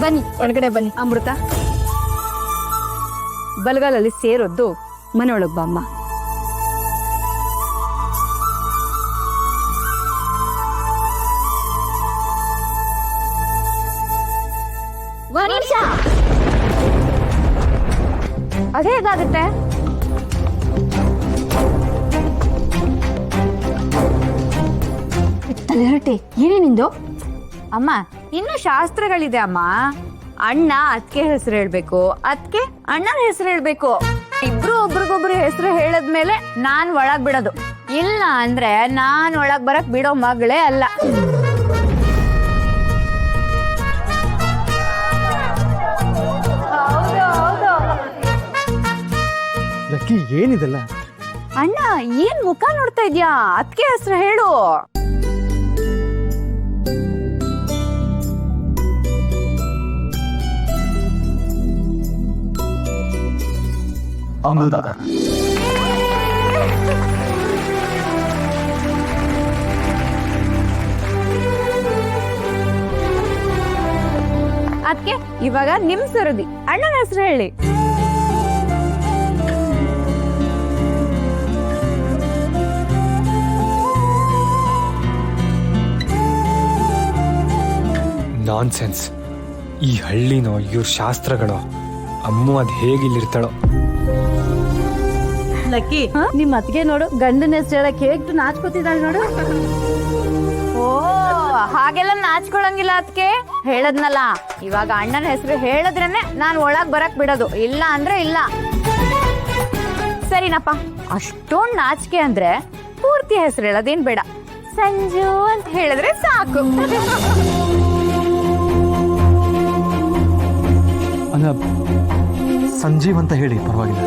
ಬನ್ನಿ ಒಳಗಡೆ ಬನ್ನಿ. ಅಮೃತ, ಬಲಗಾಲಲ್ಲಿ ಸೇರೊದ್ದು ಮನೆಯೊಳಗೆ ಬಾಮ್ಮ. ಅದೇ ಹೇಗಾಗುತ್ತೆ? ತಲೆಹರಟೆ ಏನೇನಿಂದು? ಅಮ್ಮ, ಇನ್ನು ಶಾಸ್ತ್ರಗಳಿದೆ ಅಮ್ಮ. ಅಣ್ಣ ಅದ್ಕೆ ಹೆಸರು ಹೇಳ್ಬೇಕು, ಅದ್ಕೆ ಅಣ್ಣನ ಹೆಸರು ಹೇಳ್ಬೇಕು. ಇಬ್ರು ಒಬ್ರಿಗೊಬ್ರು ಹೆಸರು ಹೇಳದ್ಮೇಲೆ ನಾನ್ ಒಳಗ್ ಬಿಡೋದು. ಇಲ್ಲ ಅಂದ್ರೆ ನಾನ್ ಒಳಗ್ ಬರಕ್ ಬಿಡೋ ಮಗಳೇ ಅಲ್ಲ. ಲಕ್ಕಿ, ಏನಿದೆಲ್ಲ? ಅಣ್ಣ, ಏನ್ ಮುಖ ನೋಡ್ತಾ ಇದ್ಯಾ? ಅದ್ಕೆ ಹೆಸರು ಹೇಳು. ಅಮೃತ. ಅದ್ಕೆ ಇವಾಗ ನಿಮ್ ಸರದಿ, ಅಣ್ಣನ ಹೆಸರು ಹೇಳಿ. ನಾನ್ಸೆನ್ಸ್. ಈ ಹಳ್ಳಿನೋ ಇವ್ರ ಶಾಸ್ತ್ರಗಳೋ, ಅಮ್ಮು ಅದ್ ಹೇಗಿಲ್ಲಿರ್ತಾಳೋ. ಲಕ್ಕಿ, ನಿಮ್ ಅತ್ತಿಗೆ ನೋಡು, ಗಂಡನ ಹೆಸರು ಹೇಳಕ್ ಹೇಗ್ ನಾಚ್ಕೋತಿದ್ದಾಳೆ ನೋಡು. ಓ, ಹಾಗೆಲ್ಲ ನಾಚ್ಕೊಳಂಗಿಲ್ಲ ಅದ್ಕೆ. ಹೇಳದ್ನಲ್ಲ, ಇವಾಗ ಅಣ್ಣನ ಹೆಸರು ಹೇಳಿದ್ರೇನೆ ನಾನ್ ಒಳಗ್ ಬರಕ್ ಬಿಡೋದು. ಇಲ್ಲ ಅಂದ್ರೆ ಇಲ್ಲ. ಸರಿನಪ್ಪ, ಅಷ್ಟೊಂದ್ ನಾಚಿಕೆ ಅಂದ್ರೆ ಪೂರ್ತಿ ಹೆಸರು ಹೇಳೋದೇನ್ ಬೇಡ, ಸಂಜು ಅಂತ ಹೇಳಿದ್ರೆ ಸಾಕು. ಸಂಜೀವ್ ಅಂತ ಹೇಳಿ, ಪರವಾಗಿಲ್ಲ.